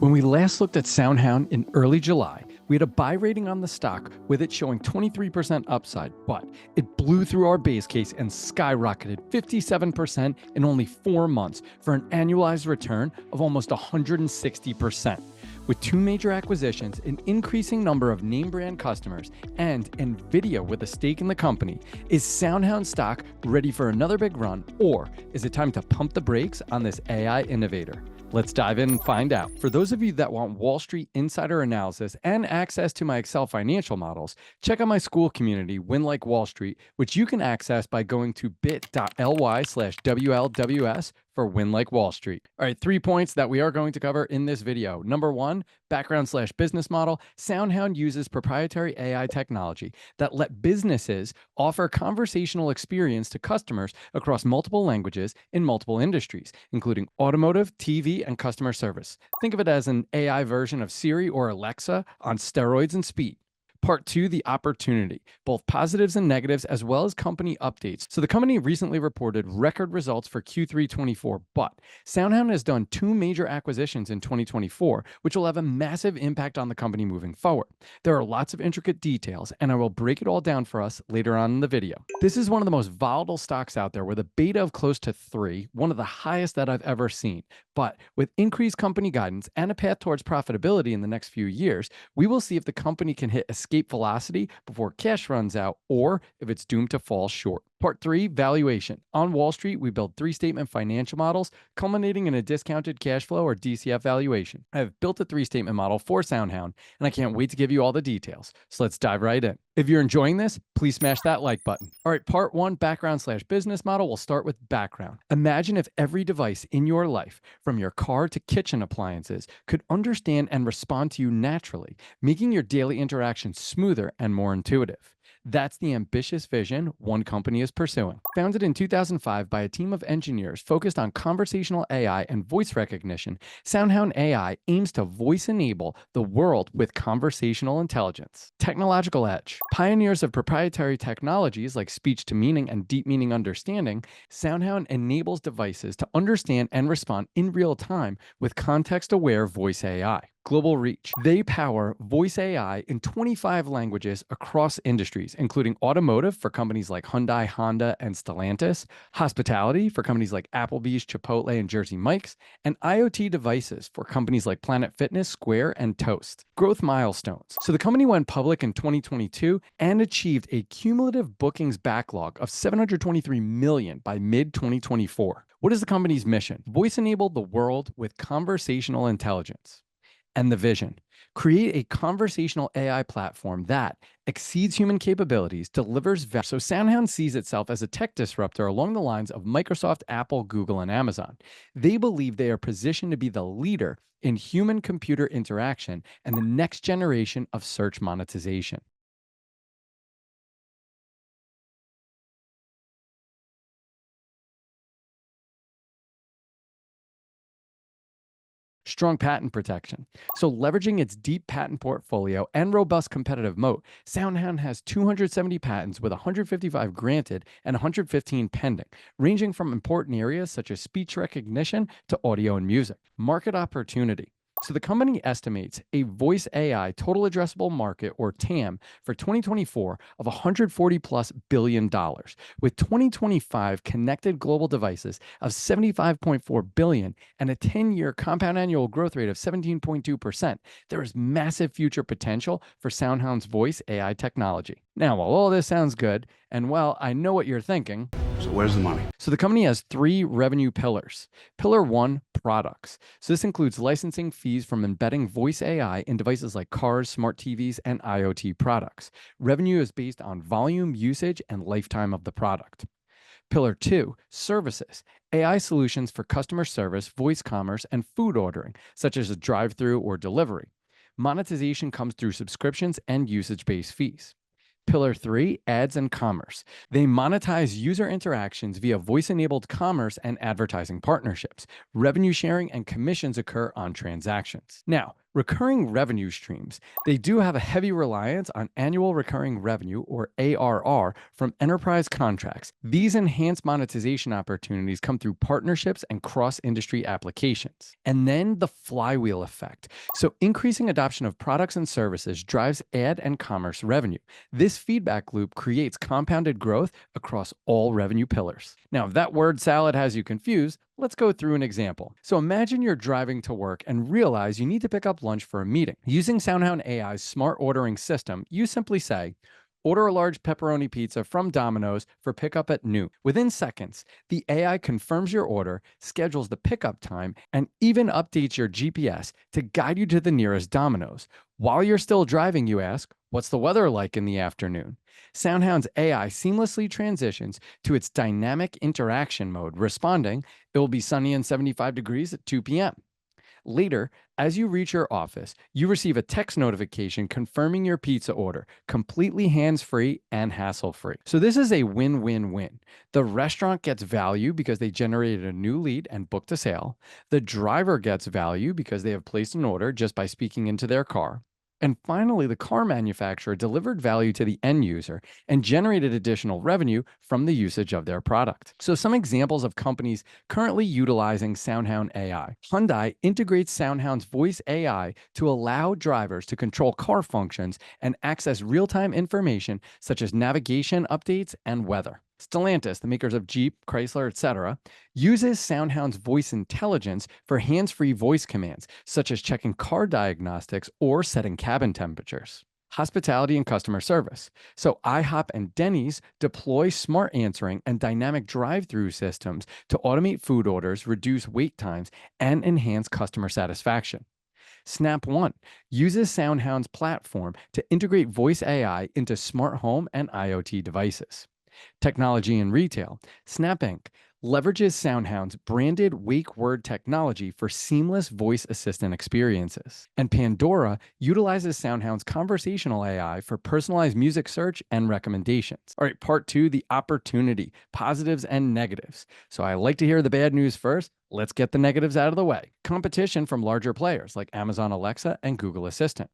When we last looked at SoundHound in early July, we had a buy rating on the stock with it showing 23% upside, but it blew through our base case and skyrocketed 57% in only 4 months for an annualized return of almost 160%. With 2 major acquisitions, an increasing number of name brand customers, and NVIDIA with a stake in the company, is SoundHound stock ready for another big run, or is it time to pump the brakes on this AI innovator? Let's dive in and find out. For those of you that want Wall Street insider analysis and access to my Excel financial models, check out my school community, Win Like Wall Street, which you can access by going to bit.ly/WLWS for Win Like Wall Street. All right, 3 points that we are going to cover in this video. Number 1, background/business model. SoundHound uses proprietary AI technology that let businesses offer conversational experience to customers across multiple languages in multiple industries, including automotive, TV, and customer service. Think of it as an AI version of Siri or Alexa on steroids and speed. Part 2, the opportunity, both positives and negatives, as well as company updates. So the company recently reported record results for Q3 24, but SoundHound has done 2 major acquisitions in 2024, which will have a massive impact on the company moving forward. There are lots of intricate details, and I will break it all down for us later on in the video. This is one of the most volatile stocks out there with a beta of close to 3, one of the highest that I've ever seen. But with increased company guidance and a path towards profitability in the next few years, we will see if the company can hit escape velocity before cash runs out, or if it's doomed to fall short. Part 3, valuation. On Wall Street, we build 3-statement financial models, culminating in a discounted cash flow or DCF valuation. I have built a 3-statement model for SoundHound, and I can't wait to give you all the details. So let's dive right in. If you're enjoying this, please smash that like button. All right, part 1, background/business model. We'll start with background. Imagine if every device in your life, from your car to kitchen appliances, could understand and respond to you naturally, making your daily interactions smoother and more intuitive. That's the ambitious vision one company is pursuing. Founded in 2005 by a team of engineers focused on conversational AI and voice recognition, SoundHound AI aims to voice-enable the world with conversational intelligence. Technological edge. Pioneers of proprietary technologies like speech-to-meaning and deep meaning understanding, SoundHound enables devices to understand and respond in real time with context-aware voice AI. Global reach. They power voice AI in 25 languages across industries, including automotive for companies like Hyundai, Honda, and Stellantis, hospitality for companies like Applebee's, Chipotle, and Jersey Mike's, and IoT devices for companies like Planet Fitness, Square, and Toast. Growth milestones. So the company went public in 2022 and achieved a cumulative bookings backlog of $723 million by mid-2024. What is the company's mission? Voice-enable the world with conversational intelligence. And the vision: create a conversational AI platform that exceeds human capabilities, delivers value. So SoundHound sees itself as a tech disruptor along the lines of Microsoft, Apple, Google, and Amazon. They believe they are positioned to be the leader in human-computer interaction and the next generation of search monetization. Strong patent protection. So leveraging its deep patent portfolio and robust competitive moat, SoundHound has 270 patents with 155 granted and 115 pending, ranging from important areas such as speech recognition to audio and music. Market opportunity. So the company estimates a voice AI total addressable market, or TAM, for 2024 of $140+ billion, with 2025 connected global devices of 75.4 billion and a 10-year compound annual growth rate of 17.2%. There is massive future potential for SoundHound's voice AI technology. Now, while all this sounds good, and well, I know what you're thinking. So where's the money? So the company has 3 revenue pillars. Pillar 1, products. So this includes licensing fees from embedding voice AI in devices like cars, smart TVs, and IoT products. Revenue is based on volume, usage, and lifetime of the product. Pillar 2, services. AI solutions for customer service, voice commerce, and food ordering, such as a drive-through or delivery. Monetization comes through subscriptions and usage-based fees. Pillar 3, ads and commerce. They monetize user interactions via voice-enabled commerce and advertising partnerships. Revenue sharing and commissions occur on transactions. Now, Recurring revenue streams. They do have a heavy reliance on annual recurring revenue, or ARR, from enterprise contracts. These enhanced monetization opportunities come through partnerships and cross-industry applications. And then the flywheel effect. So increasing adoption of products and services drives ad and commerce revenue. This feedback loop creates compounded growth across all revenue pillars. Now, if that word salad has you confused, let's go through an example. So imagine you're driving to work and realize you need to pick up lunch for a meeting. Using SoundHound AI's smart ordering system, you simply say, "Order a large pepperoni pizza from Domino's for pickup at noon." Within seconds, the AI confirms your order, schedules the pickup time, and even updates your GPS to guide you to the nearest Domino's. While you're still driving, you ask, "What's the weather like in the afternoon?" SoundHound's AI seamlessly transitions to its dynamic interaction mode, responding, "It will be sunny and 75 degrees at 2 p.m. Later, as you reach your office, you receive a text notification confirming your pizza order, completely hands-free and hassle-free. So this is a win-win-win. The restaurant gets value because they generated a new lead and booked a sale. The driver gets value because they have placed an order just by speaking into their car. And finally, the car manufacturer delivered value to the end user and generated additional revenue from the usage of their product. So some examples of companies currently utilizing SoundHound AI. Hyundai integrates SoundHound's voice AI to allow drivers to control car functions and access real-time information such as navigation updates and weather. Stellantis, the makers of Jeep, Chrysler, etc., uses SoundHound's voice intelligence for hands-free voice commands, such as checking car diagnostics or setting cabin temperatures. Hospitality and customer service. So IHOP and Denny's deploy smart answering and dynamic drive-through systems to automate food orders, reduce wait times, and enhance customer satisfaction. Snap One uses SoundHound's platform to integrate voice AI into smart home and IoT devices. Technology and retail. Snap Inc. leverages SoundHound's branded wake word technology for seamless voice assistant experiences. And Pandora utilizes SoundHound's conversational AI for personalized music search and recommendations. All right, part two, the opportunity, positives and negatives. So I like to hear the bad news first. Let's get the negatives out of the way. Competition from larger players like Amazon Alexa and Google Assistant.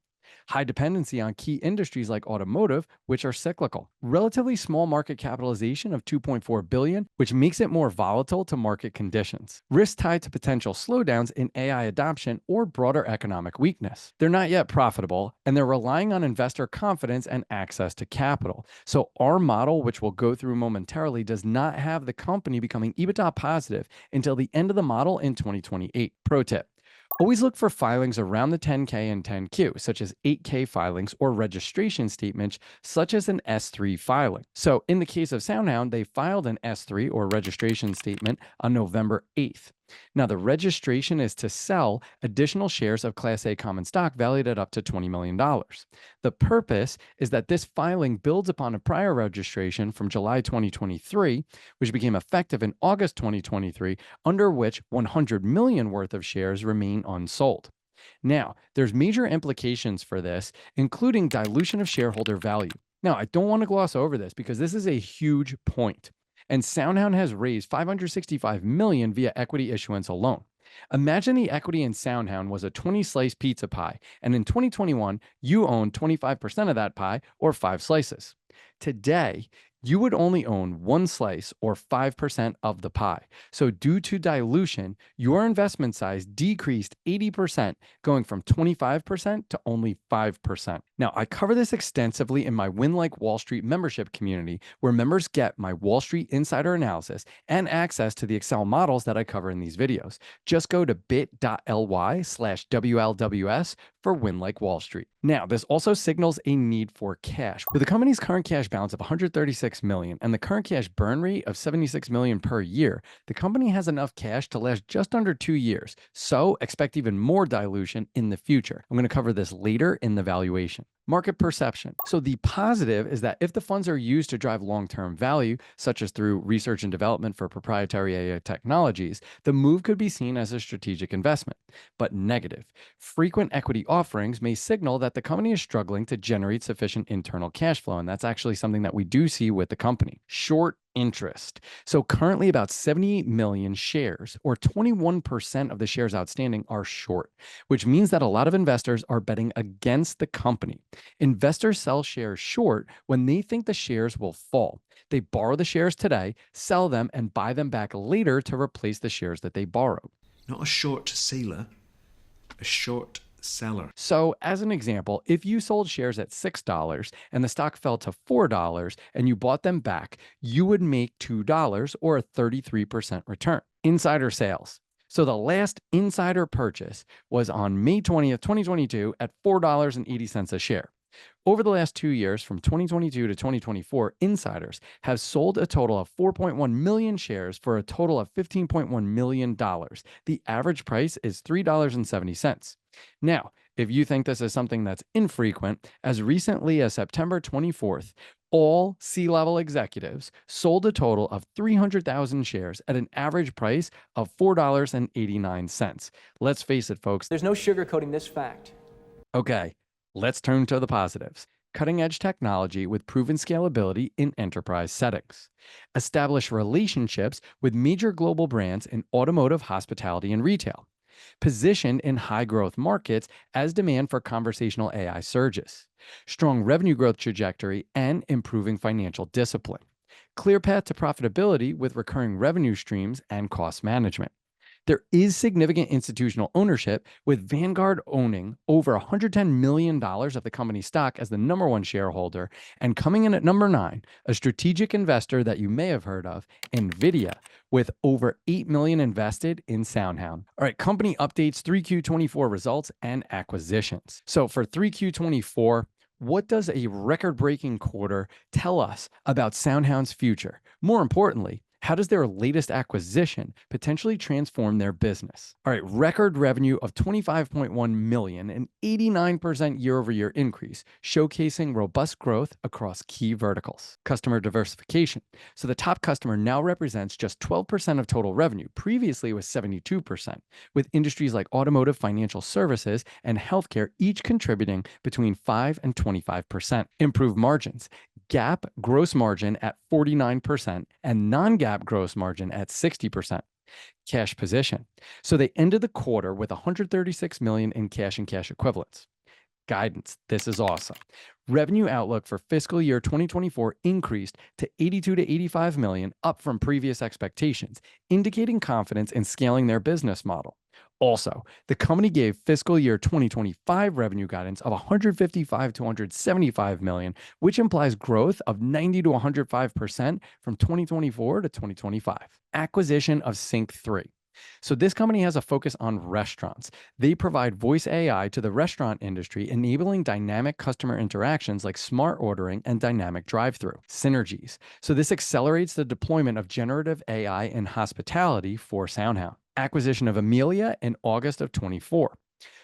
High dependency on key industries like automotive, which are cyclical. Relatively small market capitalization of $2.4 billion, which makes it more volatile to market conditions. Risk tied to potential slowdowns in AI adoption or broader economic weakness. They're not yet profitable, and they're relying on investor confidence and access to capital. So our model, which we'll go through momentarily, does not have the company becoming EBITDA positive until the end of the model in 2028. Pro tip. Always look for filings around the 10K and 10Q, such as 8K filings or registration statements, such as an S3 filing. So in the case of SoundHound, they filed an S3 or registration statement on November 8th. Now, the registration is to sell additional shares of Class A common stock valued at up to $20 million. The purpose is that this filing builds upon a prior registration from July 2023, which became effective in August 2023, under which 100 million worth of shares remain unsold. Now, there's major implications for this, including dilution of shareholder value. Now, I don't want to gloss over this because this is a huge point. And SoundHound has raised $565 million via equity issuance alone. Imagine the equity in SoundHound was a 20-slice pizza pie, and in 2021, you owned 25% of that pie, or 5 slices. Today, you would only own 1 slice or 5% of the pie. So due to dilution, your investment size decreased 80%, going from 25% to only 5%. Now, I cover this extensively in my Win Like Wall Street membership community, where members get my Wall Street insider analysis and access to the Excel models that I cover in these videos. Just go to bit.ly/WLWS for Win Like Wall Street. Now, this also signals a need for cash. With the company's current cash balance of $136 million and the current cash burn rate of $76 million per year, the company has enough cash to last just under 2 years. So expect even more dilution in the future. I'm going to cover this later in the valuation. Market perception. So the positive is that if the funds are used to drive long-term value, such as through research and development for proprietary AI technologies, the move could be seen as a strategic investment. But negative. Frequent equity offerings may signal that the company is struggling to generate sufficient internal cash flow, and that's actually something that we do see with the company. Short interest. So currently about 78 million shares, or 21% of the shares outstanding, are short, which means that a lot of investors are betting against the company. Investors sell shares short when they think the shares will fall. They borrow the shares today, sell them, and buy them back later to replace the shares that they borrowed. Not a short sailor, a short seller. So, as an example, if you sold shares at $6 and the stock fell to $4 and you bought them back, you would make $2 or a 33% return. Insider sales. So, the last insider purchase was on May 20th, 2022 at $4.80 a share. Over the last 2 years, from 2022 to 2024, insiders have sold a total of 4.1 million shares for a total of $15.1 million. The average price is $3.70. Now, if you think this is something that's infrequent, as recently as September 24th, all C-level executives sold a total of 300,000 shares at an average price of $4.89. Let's face it, folks. There's no sugarcoating this fact. Okay, let's turn to the positives. Cutting edge technology with proven scalability in enterprise settings. Establish relationships with major global brands in automotive, hospitality, and retail. Positioned in high growth markets as demand for conversational AI surges. Strong revenue growth trajectory and improving financial discipline. Clear path to profitability with recurring revenue streams and cost management. There is significant institutional ownership, with Vanguard owning over $110 million of the company's stock as the number one shareholder, and coming in at number 9, a strategic investor that you may have heard of, NVIDIA, with over $8 million invested in SoundHound. All right, company updates, 3Q24 results and acquisitions. So for 3Q24, what does a record-breaking quarter tell us about SoundHound's future? More importantly, how does their latest acquisition potentially transform their business? All right, record revenue of $25.1 million, an 89% year-over-year increase, showcasing robust growth across key verticals. Customer diversification. So the top customer now represents just 12% of total revenue. Previously, it was 72%, with industries like automotive, financial services, and healthcare each contributing between 5 and 25%. Improved margins. GAAP gross margin at 49% and non-GAAP gross margin at 60%. Cash position. So they ended the quarter with $136 million in cash and cash equivalents. Guidance. This is awesome. Revenue outlook for fiscal year 2024 increased to 82 to 85 million, up from previous expectations, indicating confidence in scaling their business model. Also, the company gave fiscal year 2025 revenue guidance of 155 to 175 million, which implies growth of 90 to 105% from 2024 to 2025. Acquisition of Sync3. So this company has a focus on restaurants. They provide voice AI to the restaurant industry, enabling dynamic customer interactions like smart ordering and dynamic drive-through. Synergies. So this accelerates the deployment of generative AI in hospitality for SoundHound. Acquisition of Amelia in August of 24.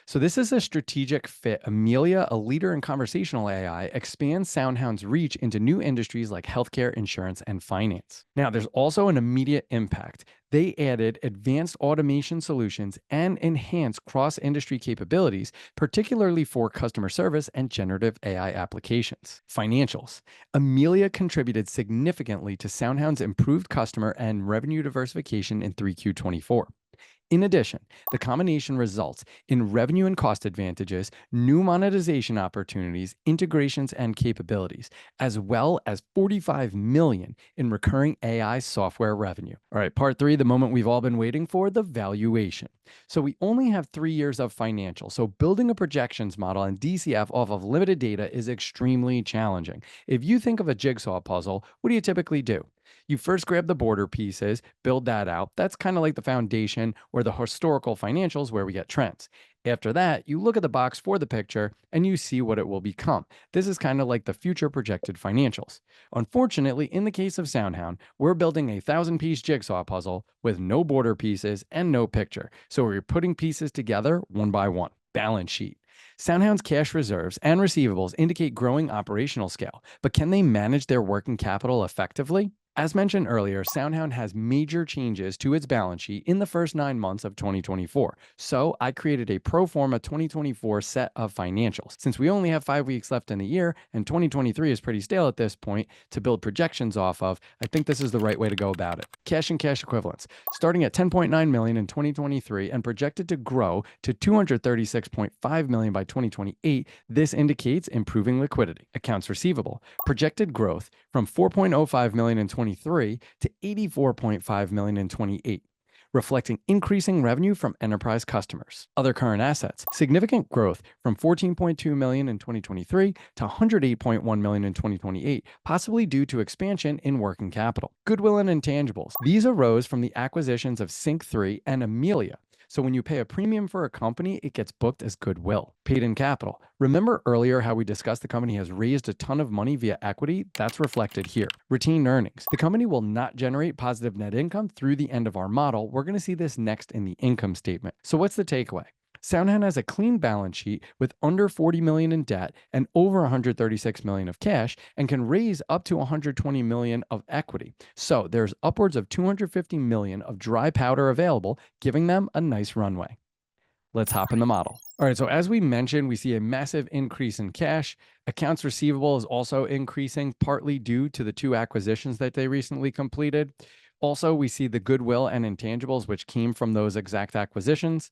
So this is a strategic fit. Amelia, a leader in conversational AI, expands SoundHound's reach into new industries like healthcare, insurance, and finance. Now, there's also an immediate impact. They added advanced automation solutions and enhanced cross-industry capabilities, particularly for customer service and generative AI applications. Financials. Amelia contributed significantly to SoundHound's improved customer and revenue diversification in 3Q24. In addition, the combination results in revenue and cost advantages, new monetization opportunities, integrations, and capabilities, as well as 45 million in recurring AI software revenue. All right, part 3, the moment we've all been waiting for, the valuation. So we only have 3 years of financials, so building a projections model and DCF off of limited data is extremely challenging. If you think of a jigsaw puzzle, what do you typically do? You first grab the border pieces, build that out. That's kind of like the foundation or the historical financials where we get trends. After that, you look at the box for the picture and you see what it will become. This is kind of like the future projected financials. Unfortunately, in the case of SoundHound, we're building a 1,000-piece jigsaw puzzle with no border pieces and no picture. So we're putting pieces together one by one. Balance sheet. SoundHound's cash reserves and receivables indicate growing operational scale, but can they manage their working capital effectively? As mentioned earlier, SoundHound has major changes to its balance sheet in the first 9 months of 2024. So I created a pro forma 2024 set of financials. Since we only have 5 weeks left in the year and 2023 is pretty stale at this point to build projections off of, I think this is the right way to go about it. Cash and cash equivalents, starting at $10.9 million in 2023 and projected to grow to $236.5 million by 2028. This indicates improving liquidity. Accounts receivable, projected growth from $4.05 million in 2023 to $84.5 million in 2028, reflecting increasing revenue from enterprise customers. Other current assets, significant growth from $14.2 million in 2023 to $108.1 million in 2028, possibly due to expansion in working capital. Goodwill and intangibles. These arose from the acquisitions of Sync3 and Amelia. So when you pay a premium for a company, it gets booked as goodwill. Paid in capital. Remember earlier how we discussed the company has raised a ton of money via equity? That's reflected here. Retained earnings. The company will not generate positive net income through the end of our model. We're going to see this next in the income statement. So what's the takeaway? SoundHound has a clean balance sheet with under $40 million in debt and over $136 million of cash and can raise up to $120 million of equity. So there's upwards of $250 million of dry powder available, giving them a nice runway. Let's hop in the model. All right, so as we mentioned, we see a massive increase in cash. Accounts receivable is also increasing, partly due to the 2 acquisitions that they recently completed. Also, we see the goodwill and intangibles, which came from those exact acquisitions.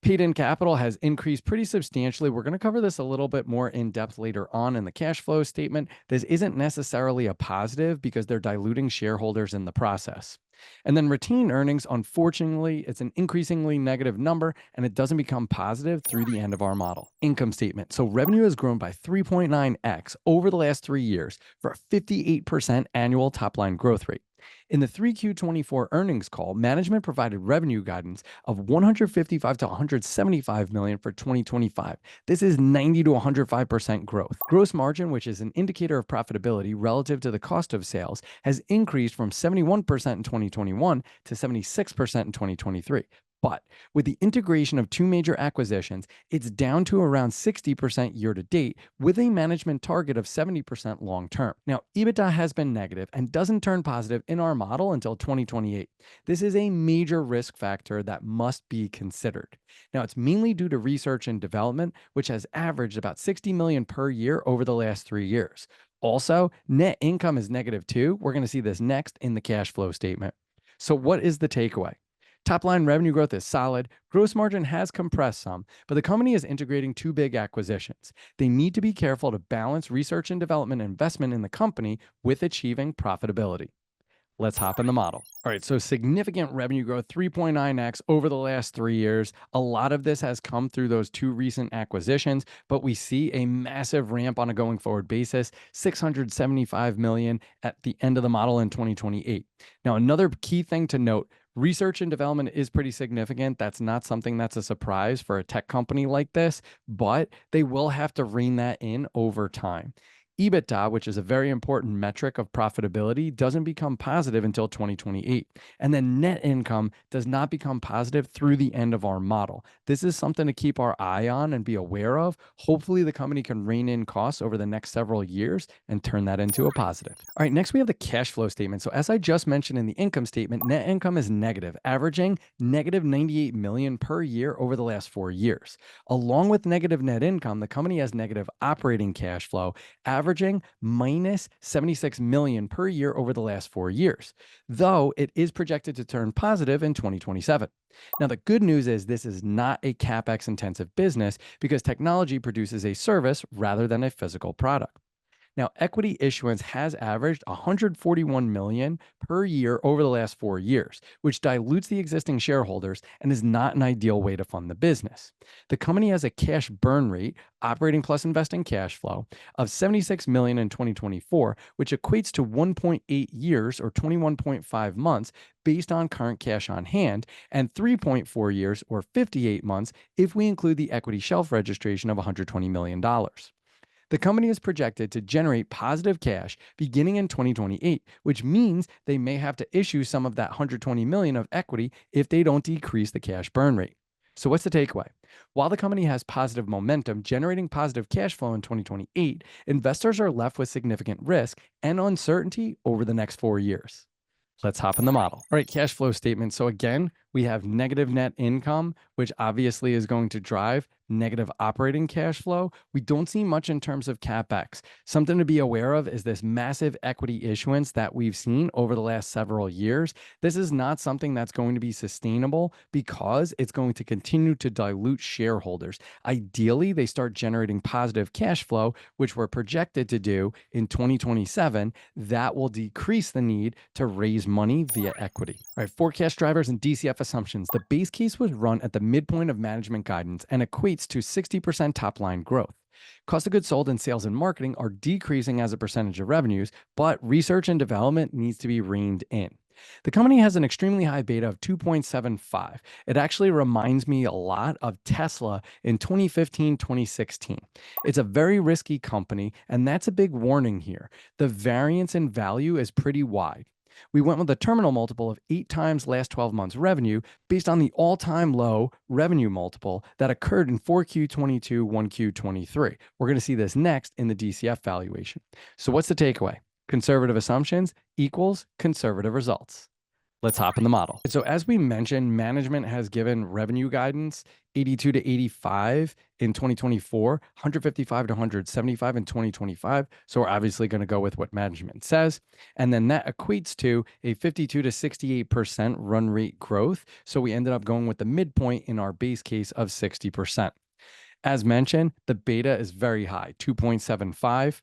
Paid in capital has increased pretty substantially. We're going to cover this a little bit more in depth later on in the cash flow statement. This isn't necessarily a positive because they're diluting shareholders in the process. And then retained earnings, unfortunately, it's an increasingly negative number and it doesn't become positive through the end of our model. Income statement. So revenue has grown by 3.9x over the last 3 years for a 58% annual top line growth rate. In the 3Q24 earnings call, management provided revenue guidance of 155 to 175 million for 2025. This is 90 to 105% growth. Gross margin, which is an indicator of profitability relative to the cost of sales, has increased from 71% in 2021 to 76% in 2023. But with the integration of 2 major acquisitions, it's down to around 60% year to date, with a management target of 70% long term. Now, EBITDA has been negative and doesn't turn positive in our model until 2028. This is a major risk factor that must be considered. Now, it's mainly due to research and development, which has averaged about 60 million per year over the last 3 years. Also, net income is negative too. We're going to see this next in the cash flow statement. So what is the takeaway? Top line revenue growth is solid. Gross margin has compressed some, but the company is integrating 2 big acquisitions. They need to be careful to balance research and development investment in the company with achieving profitability. Let's hop in the model. All right, so significant revenue growth, 3.9x over the last 3 years. A lot of this has come through those 2 recent acquisitions, but we see a massive ramp on a going forward basis, 675 million at the end of the model in 2028. Now, another key thing to note, research and development is pretty significant. That's not something that's a surprise for a tech company like this, but they will have to rein that in over time. EBITDA, which is a very important metric of profitability, doesn't become positive until 2028. And then net income does not become positive through the end of our model. This is something to keep our eye on and be aware of. Hopefully the company can rein in costs over the next several years and turn that into a positive. All right, next we have the cash flow statement. So as I just mentioned in the income statement, net income is negative, averaging negative 98 million per year over the last 4 years. Along with negative net income, the company has negative operating cash flow, averaging minus 76 million per year over the last 4 years, though it is projected to turn positive in 2027. Now, the good news is this is not a CapEx intensive business because technology produces a service rather than a physical product. Now, equity issuance has averaged 141 million per year over the last 4 years, which dilutes the existing shareholders and is not an ideal way to fund the business. The company has a cash burn rate, operating plus investing cash flow, of 76 million in 2024, which equates to 1.8 years or 21.5 months based on current cash on hand, and 3.4 years or 58 months if we include the equity shelf registration of $120 million. The company is projected to generate positive cash beginning in 2028, which means they may have to issue some of that $120 million of equity if they don't decrease the cash burn rate. So what's the takeaway? While the company has positive momentum, generating positive cash flow in 2028, investors are left with significant risk and uncertainty over the next 4 years. Let's hop in the model. All right, cash flow statement. So again, we have negative net income, which obviously is going to drive negative operating cash flow. We don't see much in terms of CapEx. Something to be aware of is this massive equity issuance that we've seen over the last several years. This is not something that's going to be sustainable because it's going to continue to dilute shareholders. Ideally, they start generating positive cash flow, which we're projected to do in 2027. That will decrease the need to raise money via equity. All right, forecast drivers and DCF assumptions. The base case was run at the midpoint of management guidance and equates to 60% top line growth. Cost of goods sold and sales and marketing are decreasing as a percentage of revenues, but research and development needs to be reined in. The company has an extremely high beta of 2.75. It actually reminds me a lot of Tesla in 2015, 2016. It's a very risky company, and that's a big warning here. The variance in value is pretty wide. We went with a terminal multiple of 8 times last 12 months revenue based on the all-time low revenue multiple that occurred in 4Q22, 1Q23. We're going to see this next in the DCF valuation. So what's the takeaway? Conservative assumptions equals conservative results. Let's hop in the model. So as we mentioned, management has given revenue guidance 82 to 85 in 2024, 155 to 175 in 2025. So we're obviously going to go with what management says. And then that equates to a 52 to 68% run rate growth. So we ended up going with the midpoint in our base case of 60%. As mentioned, the beta is very high, 2.75.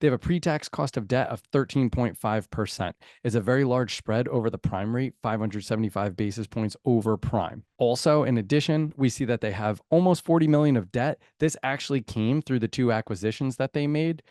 They have a pre-tax cost of debt of 13.5%. It's a very large spread over the prime rate, 575 basis points over prime. Also, in addition, we see that they have almost 40 million of debt. This actually came through the 2 acquisitions that they made.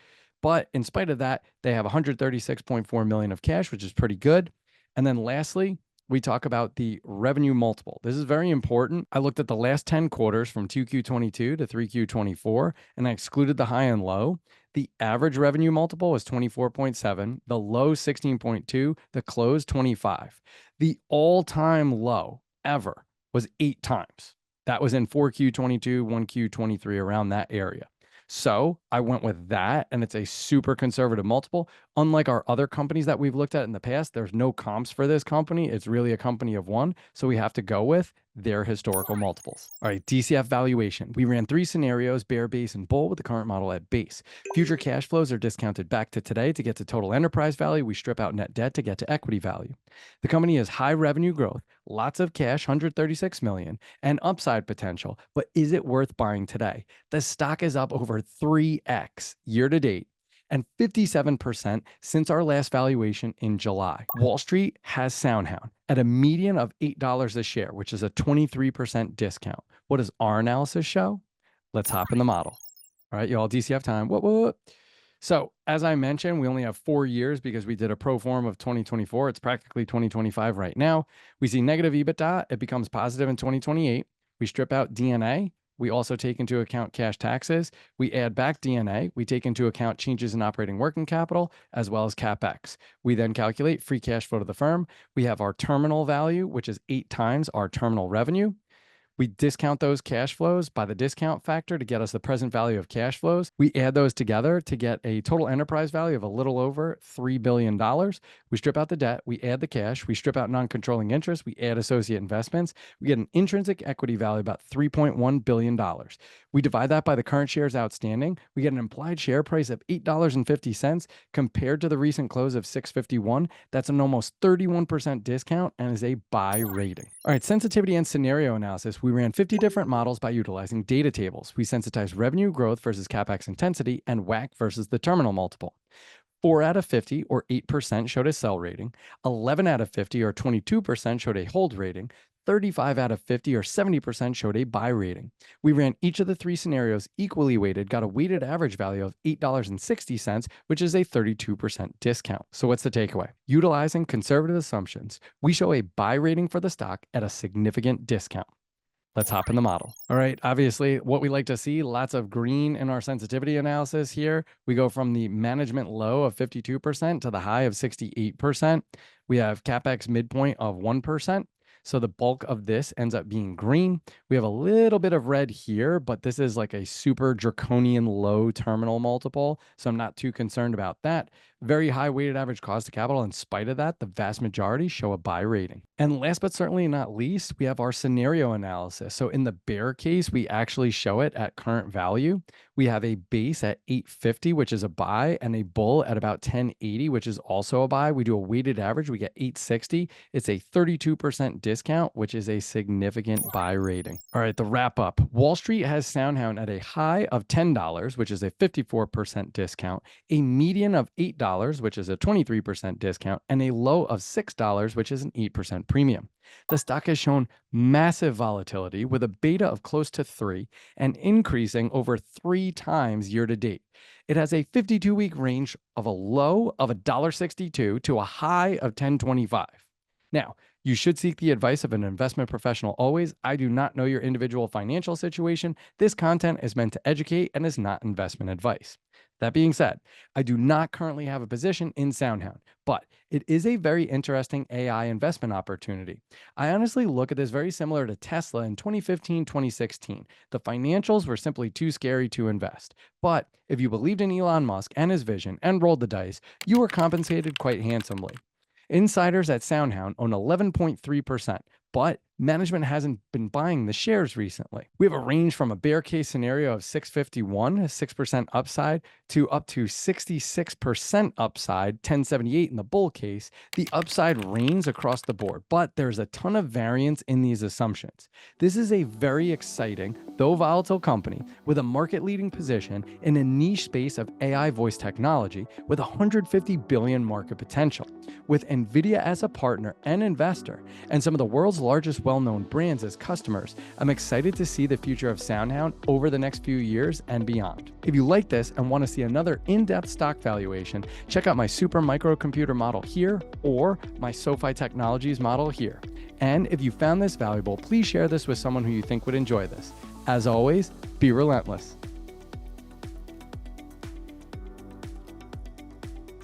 But in spite of that, they have 136.4 million of cash, which is pretty good. And then lastly, we talk about the revenue multiple. This is very important. I looked at the last 10 quarters from 2Q22 to 3Q24, and I excluded the high and low. The average revenue multiple was 24.7, the low 16.2, the close 25. The all-time low ever was 8 times. That was in 4Q22, 1Q23, around that area. So I went with that, and it's a super conservative multiple. Unlike our other companies that we've looked at in the past, there's no comps for this company. It's really a company of one. So we have to go with their historical multiples. All right, DCF valuation. We ran 3 scenarios, bear, base, and bull, with the current model at base. Future cash flows are discounted back to today to get to total enterprise value. We strip out net debt to get to equity value. The company has high revenue growth, lots of cash, 136 million, and upside potential. But is it worth buying today? The stock is up over 3x year to date and 57% since our last valuation in July. Wall Street has SoundHound at a median of $8 a share, which is a 23% discount. What does our analysis show? Let's hop in the model. All right, y'all, DCF time. What? So as I mentioned, we only have 4 years because we did a pro forma of 2024. It's practically 2025 right now. We see negative EBITDA. It becomes positive in 2028. We strip out DNA. We also take into account cash taxes. We add back DNA. We take into account changes in operating working capital as well as CapEx. We then calculate free cash flow to the firm. We have our terminal value, which is 8 times our terminal revenue. We discount those cash flows by the discount factor to get us the present value of cash flows. We add those together to get a total enterprise value of a little over $3 billion. We strip out the debt. We add the cash. We strip out non-controlling interest. We add associate investments. We get an intrinsic equity value about $3.1 billion. We divide that by the current shares outstanding. We get an implied share price of $8.50 compared to the recent close of $6.51. That's an almost 31% discount and is a buy rating. All right, sensitivity and scenario analysis. We ran 50 different models by utilizing data tables. We sensitized revenue growth versus CapEx intensity and WACC versus the terminal multiple. 4 out of 50, or 8%, showed a sell rating. 11 out of 50, or 22%, showed a hold rating. 35 out of 50, or 70%, showed a buy rating. We ran each of the 3 scenarios equally weighted, got a weighted average value of $8.60, which is a 32% discount. So what's the takeaway? Utilizing conservative assumptions, we show a buy rating for the stock at a significant discount. Let's hop in the model. All right, obviously what we like to see, lots of green in our sensitivity analysis here. We go from the management low of 52% to the high of 68%. We have CapEx midpoint of 1%. So the bulk of this ends up being green. We have a little bit of red here, but this is like a super draconian low terminal multiple. So I'm not too concerned about that. Very high weighted average cost of capital. In spite of that, the vast majority show a buy rating. And last but certainly not least, we have our scenario analysis. So in the bear case, we actually show it at current value. We have a base at 850, which is a buy, and a bull at about 1080, which is also a buy. We do a weighted average, we get 860. It's a 32% discount, which is a significant buy rating. All right, the wrap up. Wall Street has SoundHound at a high of $10, which is a 54% discount, a median of $8, which is a 23% discount, and a low of $6, which is an 8% premium. The stock has shown massive volatility with a beta of close to 3 and increasing over 3 times year to date. It has a 52-week range of a low of $1.62 to a high of $10.25. Now, you should seek the advice of an investment professional always. I do not know your individual financial situation. This content is meant to educate and is not investment advice. That being said, I do not currently have a position in SoundHound, but it is a very interesting AI investment opportunity. I honestly look at this very similar to Tesla in 2015, 2016. The financials were simply too scary to invest. But if you believed in Elon Musk and his vision and rolled the dice, you were compensated quite handsomely. Insiders at SoundHound own 11.3%, but management hasn't been buying the shares recently. We have a range from a bear case scenario of 651, 6% upside, to up to 66% upside, 1078 in the bull case. The upside reigns across the board, but there's a ton of variance in these assumptions. This is a very exciting, though volatile company with a market-leading position in a niche space of AI voice technology with 150 billion market potential. With NVIDIA as a partner and investor, and some of the world's largest well-known brands as customers, I'm excited to see the future of SoundHound over the next few years and beyond. If you like this and want to see another in-depth stock valuation, check out my super microcomputer model here or my SoFi Technologies model here. And if you found this valuable, please share this with someone who you think would enjoy this. As always, be relentless.